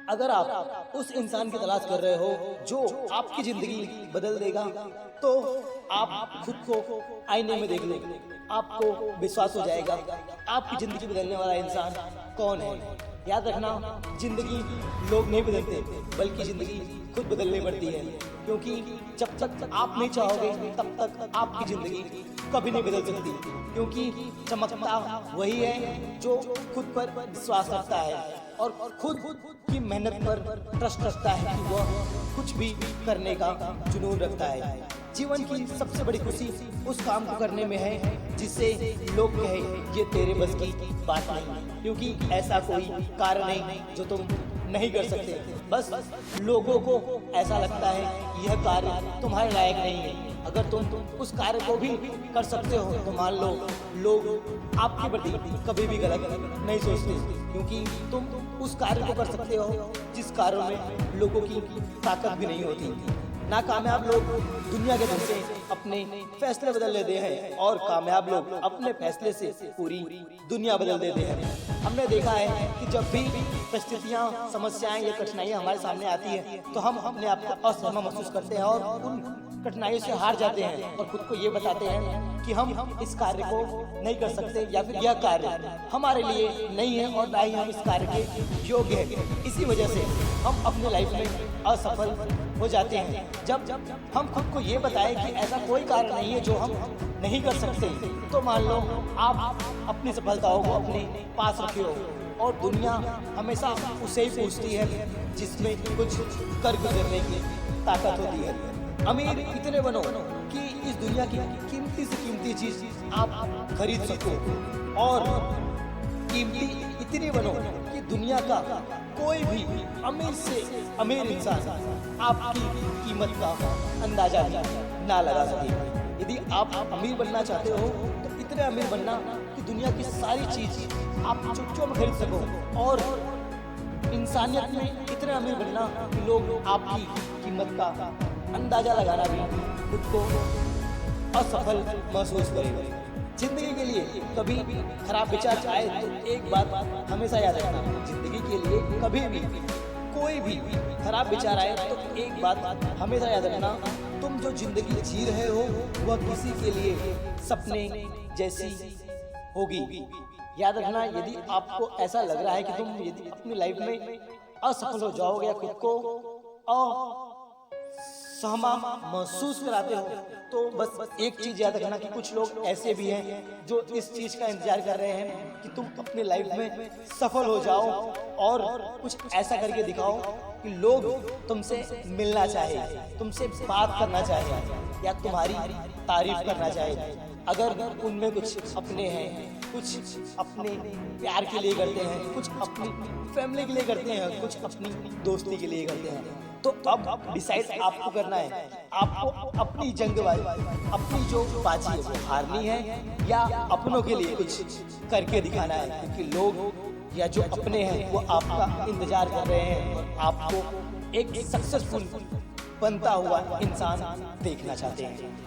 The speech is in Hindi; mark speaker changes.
Speaker 1: अगर आप उस इंसान की तलाश कर रहे हो जो आपकी जिंदगी बदल देगा, तो आप खुद को आईने में देख लो, आपको विश्वास हो जाएगा आपकी जिंदगी बदलने वाला इंसान कौन है। याद रखना, जिंदगी लोग नहीं बदलते, बल्कि जिंदगी खुद बदलनी पड़ती है, क्योंकि जब तक आप नहीं चाहोगे तब तक आपकी जिंदगी कभी नहीं बदल सकती, क्योंकि चमकता वही है जो खुद पर विश्वास रखता है और खुद की मेहनत पर ट्रस्ट रखता है कि वह कुछ भी करने का जुनून रखता है। जीवन की सबसे बड़ी खुशी उस काम को करने में है जिससे लोग कहे ये तेरे बस की बात नहीं, क्योंकि ऐसा कोई कार्य नहीं जो तुम नहीं कर सकते। बस लोगों को ऐसा लगता है यह कार्य तुम्हारे लायक नहीं है। अगर तुम उस कार्य को भी कर सकते हो तो मान लो लोग आपके प्रति कभी भी गलत नहीं सोचते, क्योंकि तुम उस कार्य को कर सकते हो जिस कार्य में लोगों की ताकत भी नहीं होती। नाकामयाब लोग दुनिया के दिल से अपने फैसले बदल लेते हैं और कामयाब लोग अपने फैसले से पूरी दुनिया बदल देते हैं। हमने देखा है कि जब भी परिस्थितियाँ, समस्याएं या कठिनाइयाँ हमारे सामने आती है तो हम अपने आप को असहज महसूस करते हैं और उन कठिनाइयों से हार जाते हैं और खुद को ये बताते हैं कि हम इस कार्य को नहीं कर सकते या फिर यह कार्य हमारे लिए नहीं है और ना ही हम इस कार्य के योग्य हैं। इसी वजह से हम अपने लाइफ में असफल हो जाते हैं। जब हम खुद को ये बताएं कि ऐसा कोई कार्य नहीं है जो हम नहीं कर सकते, तो मान लो आप अपनी सफलताओं को अपने पास रखे हो और दुनिया हमेशा उसे ही पूछती है जिसमें कुछ कर गुजरने की ताकत होती है। अमीर इतने बनो कि इस दुनिया की कीमती से कीमती चीज आप खरीद सको और कीमती इतनी बनो कि दुनिया का कोई भी अमीर से अमीर इंसान आपकी कीमत का अंदाजा ना लगा सके। यदि आप अमीर बनना चाहते हो तो इतने अमीर बनना कि दुनिया की सारी चीज आप चुटकियों में खरीद सको, और इंसानियत में इतने अमीर बनना कि लोग आपकी कीमत का अंदाजा लगाना भी खुद को असफल महसूस करेंगे। जिंदगी के लिए कभी खराब विचार आए तो एक बात हमेशा याद रखना, जिंदगी के लिए कभी भी कोई भी खराब विचार आए तो एक बात हमेशा याद रखना, तुम जो जिंदगी जी रहे हो वह किसी के लिए सपने जैसी होगी। याद रखना, यदि आपको ऐसा लग रहा है कि तुम यदि अपनी लाइफ में असफल हो जाओगे या खुद को सहमा महसूस कराते हो, तो बस एक चीज याद रखना कि कुछ लोग ऐसे भी हैं जो इस चीज का इंतजार कर रहे हैं कि तुम अपनी लाइफ में सफल हो जाओ और कुछ ऐसा करके दिखाओ कि लोग तुमसे मिलना चाहे, तुमसे बात करना चाहे या तुम्हारी तारीफ करना चाहे। अगर उनमें कुछ अपने हैं, कुछ अपने प्यार के लिए करते हैं, कुछ अपनी फैमिली के लिए करते हैं, कुछ अपनी दोस्ती के लिए करते हैं, तो अब डिसाइड आपको करना है। आपको अपनी जंगबाजी, अपनी जो बाजी है वो हारनी है या अपनों के लिए कुछ करके दिखाना है, क्योंकि लोग या जो अपने हैं वो आपका इंतजार कर रहे हैं और आपको एक सक्सेसफुल बनता हुआ इंसान देखना चाहते हैं।